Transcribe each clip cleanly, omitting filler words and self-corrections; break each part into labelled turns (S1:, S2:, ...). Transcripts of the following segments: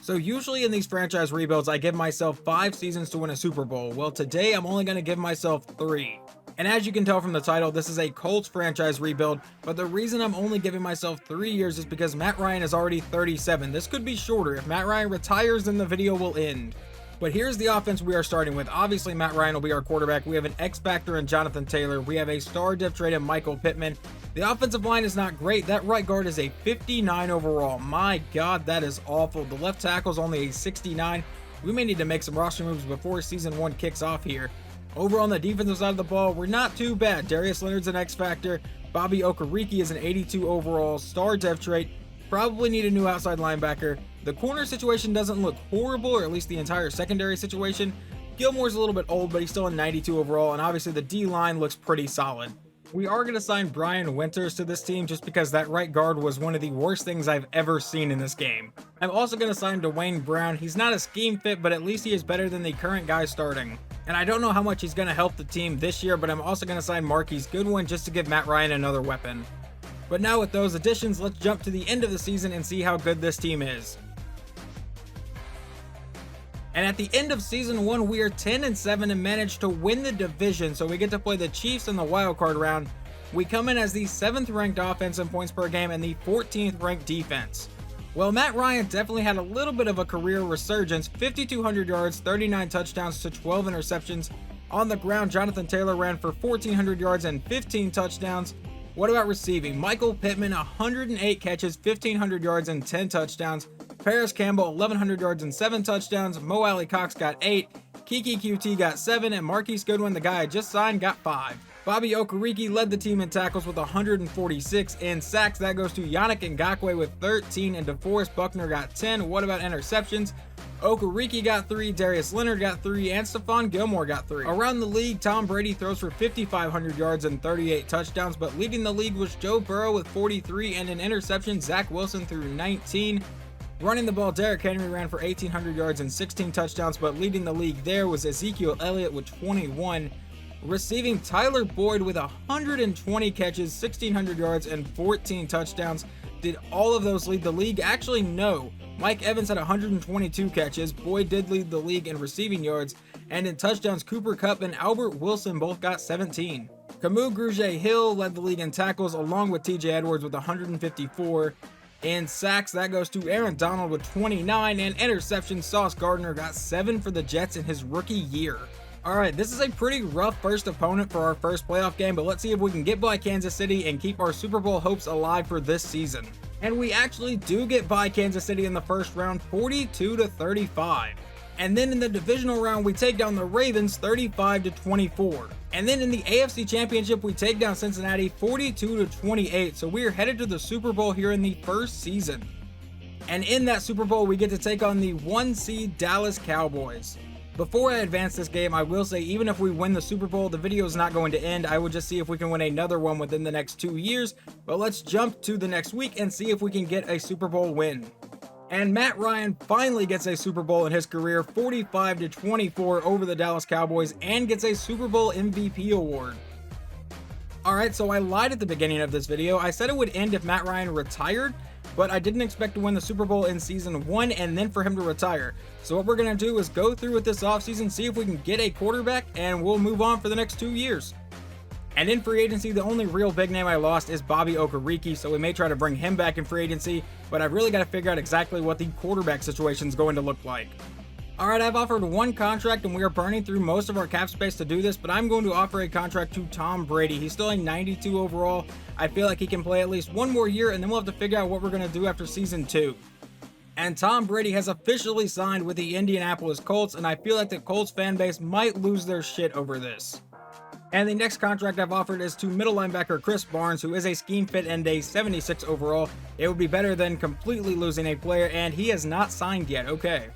S1: So usually in these franchise rebuilds, I give myself 5 seasons to win a Super Bowl. Well, today I'm only going to give myself 3. And as you can tell from the title, this is a Colts franchise rebuild, but the reason I'm only giving myself 3 years is because Matt Ryan is already 37. This could be shorter. If Matt Ryan retires, then the video will end. But here's the offense we are starting with. Obviously, Matt Ryan will be our quarterback. We have an X Factor in Jonathan Taylor. We have a star div trade in Michael Pittman. The offensive line is not great. That right guard is a 59 overall. My God, that is awful. The left tackle is only a 69. We may need to make some roster moves before season 1 kicks off here. Over on the defensive side of the ball, we're not too bad. Darius Leonard's an X Factor. Bobby Okereke is an 82 overall star dev trait. Probably need a new outside linebacker. The corner situation doesn't look horrible, or at least the entire secondary situation. Gilmore's a little bit old, but he's still a 92 overall, and obviously the D-line looks pretty solid. We are going to sign Brian Winters to this team just because that right guard was one of the worst things I've ever seen in this game. I'm also going to sign Dwayne Brown. He's not a scheme fit, but at least he is better than the current guy starting. And I don't know how much he's going to help the team this year, but I'm also going to sign Marquise Goodwin just to give Matt Ryan another weapon. But now with those additions, let's jump to the end of the season and see how good this team is. And at the end of season 1, we are 10-7 and managed to win the division, so we get to play the Chiefs in the wildcard round. We come in as the 7th ranked offense in points per game and the 14th ranked defense. Well, Matt Ryan definitely had a little bit of a career resurgence, 5,200 yards, 39 touchdowns to 12 interceptions. On the ground, Jonathan Taylor ran for 1,400 yards and 15 touchdowns. What about receiving? Michael Pittman, 108 catches, 1,500 yards and 10 touchdowns. Paris Campbell, 1,100 yards and 7 touchdowns. Mo Alley Cox got 8. Kiki QT got 7. And Marquise Goodwin, the guy I just signed, got 5. Bobby Okereke led the team in tackles with 146. In sacks, that goes to Yannick Ngakoue with 13. And DeForest Buckner got 10. What about interceptions? Okereke got 3, Darius Leonard got 3, and Stephon Gilmore got 3. Around the league, Tom Brady throws for 5,500 yards and 38 touchdowns, but leading the league was Joe Burrow with 43, and in interception, Zach Wilson threw 19. Running the ball, Derrick Henry ran for 1,800 yards and 16 touchdowns, but leading the league there was Ezekiel Elliott with 21. Receiving, Tyler Boyd with 120 catches, 1,600 yards, and 14 touchdowns. Did all of those lead the league? Actually, no. Mike Evans had 122 catches. Boyd did lead the league in receiving yards, and in touchdowns, Cooper Kupp and Albert Wilson both got 17. Camus Grugier-Hill led the league in tackles along with TJ Edwards with 154. In sacks, that goes to Aaron Donald with 29, and interceptions, Sauce Gardner got 7 for the Jets in his rookie year. Alright, this is a pretty rough first opponent for our first playoff game, but let's see if we can get by Kansas City and keep our Super Bowl hopes alive for this season. And we actually do get by Kansas City in the first round, 42-35. And then in the divisional round, we take down the Ravens 35-24. And then in the AFC Championship, we take down Cincinnati 42-28. So we are headed to the Super Bowl here in the first season. And in that Super Bowl, we get to take on the 1 seed Dallas Cowboys. Before I advance this game, I will say even if we win the Super Bowl, the video is not going to end. I will just see if we can win another one within the next 2 years. But let's jump to the next week and see if we can get a Super Bowl win. And Matt Ryan finally gets a Super Bowl in his career, 45-24 over the Dallas Cowboys, and gets a Super Bowl MVP award. Alright, so I lied at the beginning of this video. I said it would end if Matt Ryan retired, but I didn't expect to win the Super Bowl in season 1 and then for him to retire. So what we're going to do is go through with this offseason, see if we can get a quarterback, and we'll move on for the next 2 years. And in free agency, the only real big name I lost is Bobby Okereke, so we may try to bring him back in free agency, but I've really got to figure out exactly what the quarterback situation is going to look like. Alright, I've offered 1 contract and we are burning through most of our cap space to do this, but I'm going to offer a contract to Tom Brady. He's still a 92 overall. I feel like he can play at least 1 more year, and then we'll have to figure out what we're going to do after season 2. And Tom Brady has officially signed with the Indianapolis Colts, and I feel like the Colts fan base might lose their shit over this. And the next contract I've offered is to middle linebacker Chris Barnes, who is a scheme fit and a 76 overall. It would be better than completely losing a player, and he has not signed yet. Okay.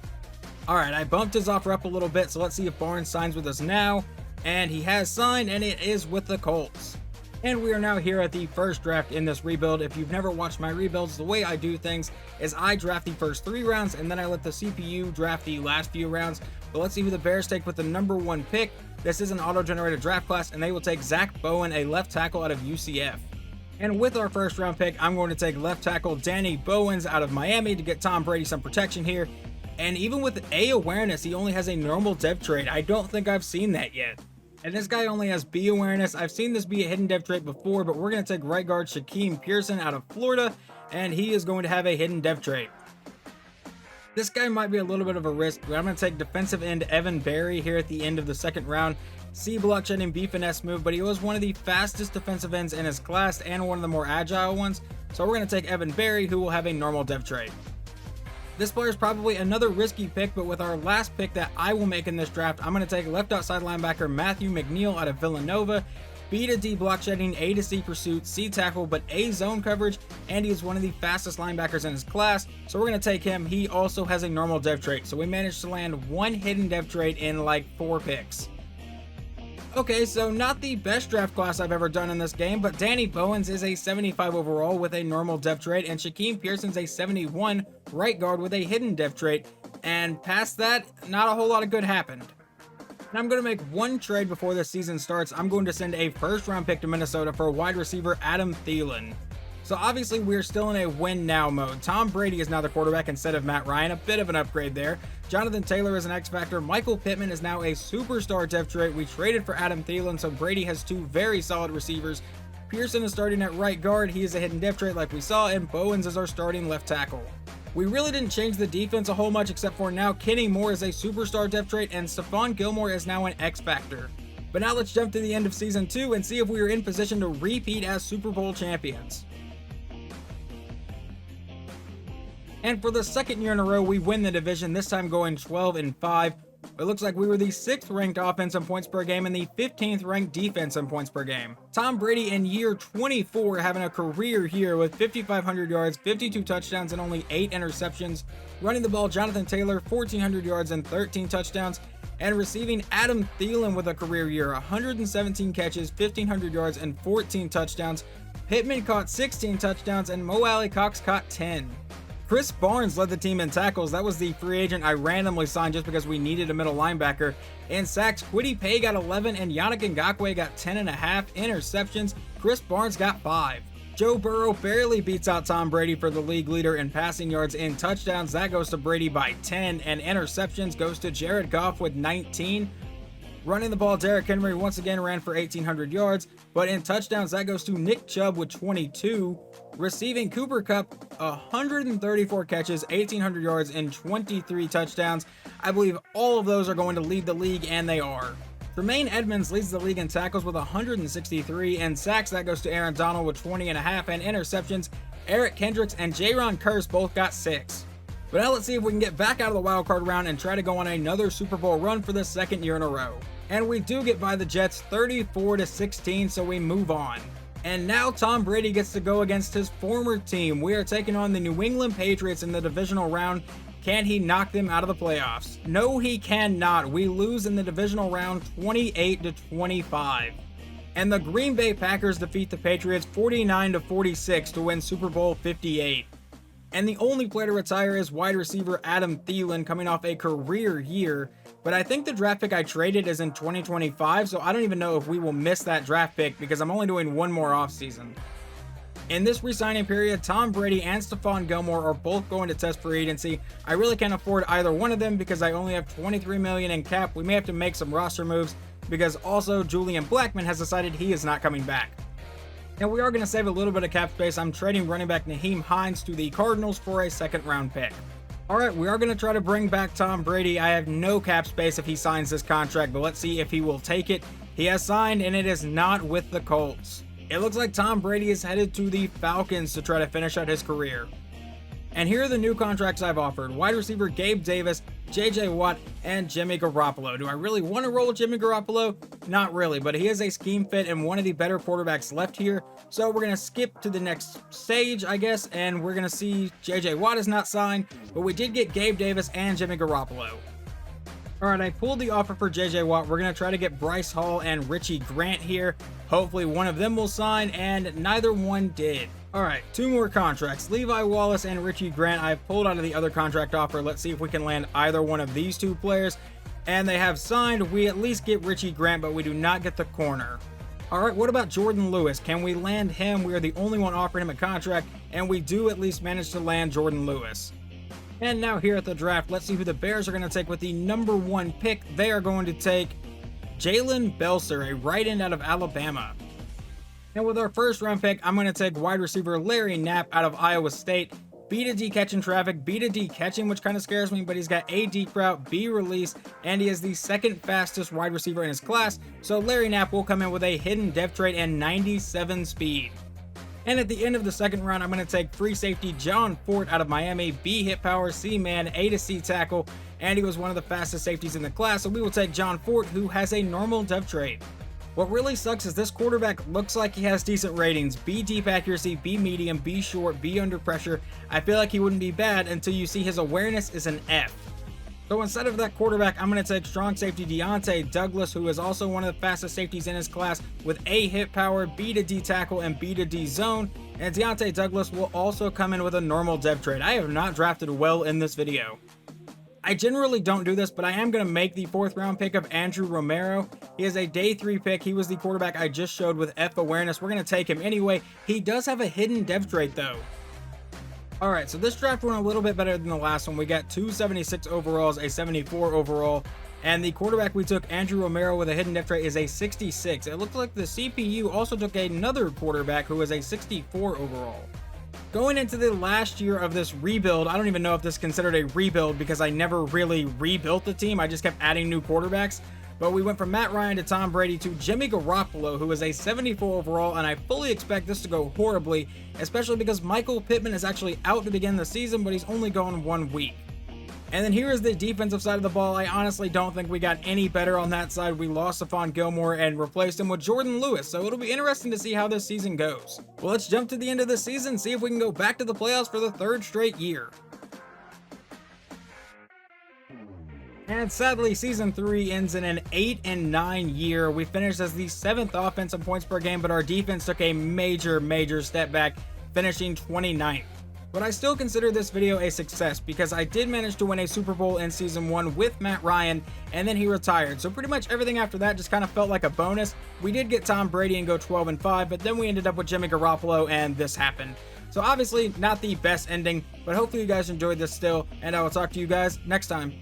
S1: Alright, I bumped his offer up a little bit, so let's see if Barnes signs with us now. And he has signed, and it is with the Colts. And we are now here at the first draft in this rebuild. If you've never watched my rebuilds, the way I do things is I draft the first 3 rounds, and then I let the CPU draft the last few rounds. But let's see who the Bears take with the number 1 pick. This is an auto-generated draft class, and they will take Zach Bowen, a left tackle out of UCF. And with our first round pick, I'm going to take left tackle Danny Bowens out of Miami to get Tom Brady some protection here. And even with A awareness, he only has a normal dev trait. I don't think I've seen that yet. And this guy only has B awareness. I've seen this be a hidden dev trait before, but we're going to take right guard Shaquem Pearson out of Florida, and he is going to have a hidden dev trait. This guy might be a little bit of a risk, but I'm going to take defensive end Evan Berry here at the end of the second round. C block shedding B finesse move, but he was one of the fastest defensive ends in his class and one of the more agile ones. So we're going to take Evan Berry, who will have a normal dev trait. This player is probably another risky pick, but with our last pick that I will make in this draft, I'm going to take left outside linebacker Matthew McNeil out of Villanova. B to D block shedding, A to C pursuit, C tackle, but A zone coverage, and he is one of the fastest linebackers in his class, so we're going to take him. He also has a normal dev trait, so we managed to land one hidden dev trait in like 4 picks. Okay, so not the best draft class I've ever done in this game, but Danny Bowens is a 75 overall with a normal dev trait, and Shaquem Pearson's a 71 right guard with a hidden dev trait, and past that, not a whole lot of good happened. And I'm going to make one trade before this season starts. I'm going to send a first round pick to Minnesota for wide receiver Adam Thielen. So obviously we're still in a win now mode. Tom Brady is now the quarterback instead of Matt Ryan, a bit of an upgrade there. Jonathan Taylor is an X factor. Michael Pittman is now a superstar dev trait. We traded for Adam Thielen, so Brady has 2 very solid receivers. Pearson is starting at right guard. He is a hidden dev trait like we saw, and Bowens is our starting left tackle. We really didn't change the defense a whole much, except for now Kenny Moore is a superstar dev trait and Stephon Gilmore is now an X factor. But now let's jump to the end of season 2 and see if we are in position to repeat as Super Bowl champions. And for the second year in a row, we win the division, this time going 12-5. It looks like we were the 6th ranked offense in points per game and the 15th ranked defense in points per game. Tom Brady in year 24 having a career year with 5,500 yards, 52 touchdowns, and only 8 interceptions. Running the ball, Jonathan Taylor, 1,400 yards and 13 touchdowns. And receiving Adam Thielen with a career year, 117 catches, 1,500 yards, and 14 touchdowns. Pittman caught 16 touchdowns, and Mo Alley-Cox caught 10. Chris Barnes led the team in tackles. That was the free agent I randomly signed just because we needed a middle linebacker. In sacks, Kwity Paye got 11 and Yannick Ngakoue got 10.5 interceptions. Chris Barnes got 5. Joe Burrow barely beats out Tom Brady for the league leader in passing yards and touchdowns. That goes to Brady by 10, and interceptions goes to Jared Goff with 19. Running the ball, Derrick Henry once again ran for 1,800 yards, but in touchdowns, that goes to Nick Chubb with 22. Receiving, Cooper Kupp, 134 catches, 1,800 yards, and 23 touchdowns. I believe all of those are going to lead the league, and they are. Tremaine Edmonds leads the league in tackles with 163, and sacks, that goes to Aaron Donald with 20.5, and interceptions, Eric Kendricks and Jaron Kearse both got 6. But now let's see if we can get back out of the wildcard round and try to go on another Super Bowl run for the 2nd year in a row. And we do get by the Jets 34-16, so we move on. And now Tom Brady gets to go against his former team. We are taking on the New England Patriots in the divisional round. Can he knock them out of the playoffs? No, he cannot. We lose in the divisional round 28-25. And the Green Bay Packers defeat the Patriots 49-46 to win Super Bowl 58. And the only player to retire is wide receiver Adam Thielen, coming off a career year. But I think the draft pick I traded is in 2025, so I don't even know if we will miss that draft pick because I'm only doing one more offseason. In this re-signing period, Tom Brady and Stephon Gilmore are both going to test free agency. I really can't afford either one of them because I only have $23 million in cap. We may have to make some roster moves because also Julian Blackmon has decided he is not coming back. Now we are going to save a little bit of cap space. I'm trading running back Nyheim Hines to the Cardinals for a 2nd round pick. Alright, we are going to try to bring back Tom Brady. I have no cap space if he signs this contract, but let's see if he will take it. He has signed, and it is not with the Colts. It looks like Tom Brady is headed to the Falcons to try to finish out his career. And here are the new contracts I've offered. Wide receiver Gabe Davis, JJ Watt, and Jimmy Garoppolo. Do I really want to roll with Jimmy Garoppolo? Not really, but he is a scheme fit and one of the better quarterbacks left here. So we're going to skip to the next stage, I guess, and we're going to see JJ Watt is not signed, but we did get Gabe Davis and Jimmy Garoppolo. Alright, I pulled the offer for JJ Watt. We're going to try to get Bryce Hall and Richie Grant here. Hopefully one of them will sign, and neither one did. Alright, 2 more contracts. Levi Wallace and Richie Grant. I've pulled out of the other contract offer. Let's see if we can land either one of these 2 players. And they have signed. We at least get Richie Grant, but we do not get the corner. Alright, what about Jordan Lewis? Can we land him? We are the only one offering him a contract, and we do at least manage to land Jordan Lewis. And now here at the draft, let's see who the Bears are going to take with the number 1 pick. They are going to take Jalen Belser, a right end out of Alabama. And with our first round pick, I'm going to take wide receiver Larry Knapp out of Iowa State. B to D catching traffic, B to D catching, which kind of scares me, but he's got A deep route, B release, and he is the second fastest wide receiver in his class. So Larry Knapp will come in with a hidden depth trait and 97 speed. And at the end of the second round, I'm going to take free safety John Fort out of Miami, B hit power, C man, A to C tackle, and he was one of the fastest safeties in the class. So we will take John Fort, who has a normal depth trait. What really sucks is this quarterback looks like he has decent ratings, B deep accuracy, B medium, B short, B under pressure. I feel like he wouldn't be bad until you see his awareness is an F. So instead of that quarterback, I'm going to take strong safety Deontay Douglas, who is also one of the fastest safeties in his class with A hit power, B to D tackle, and B to D zone. And Deontay Douglas will also come in with a normal depth trait. I have not drafted well in this video. I generally don't do this, but I am going to make the 4th round pick of Andrew Romero. He is a day 3 pick. He was the quarterback I just showed with F awareness. We're going to take him anyway. He does have a hidden depth trait though. Alright, so this draft went a little bit better than the last one. We got 276 overalls, a 74 overall, and the quarterback we took, Andrew Romero, with a hidden depth trait is a 66. It looks like the CPU also took another quarterback who was a 64 overall. Going into the last year of this rebuild, I don't even know if this is considered a rebuild because I never really rebuilt the team. I just kept adding new quarterbacks. But we went from Matt Ryan to Tom Brady to Jimmy Garoppolo, who is a 74 overall, and I fully expect this to go horribly, especially because Michael Pittman is actually out to begin the season, but he's only gone 1 week. And then here is the defensive side of the ball. I honestly don't think we got any better on that side. We lost Stephon Gilmore and replaced him with Jordan Lewis, so it'll be interesting to see how this season goes. Well, let's jump to the end of the season, see if we can go back to the playoffs for the 3rd straight year. And sadly, season 3 ends in an 8-9 year. We finished as the 7th offense in points per game, but our defense took a major step back, finishing 29th. But I still consider this video a success because I did manage to win a Super Bowl in season 1 with Matt Ryan, and then he retired. So pretty much everything after that just kind of felt like a bonus. We did get Tom Brady and go 12-5, but then we ended up with Jimmy Garoppolo and this happened. So obviously not the best ending, but hopefully you guys enjoyed this still, and I will talk to you guys next time.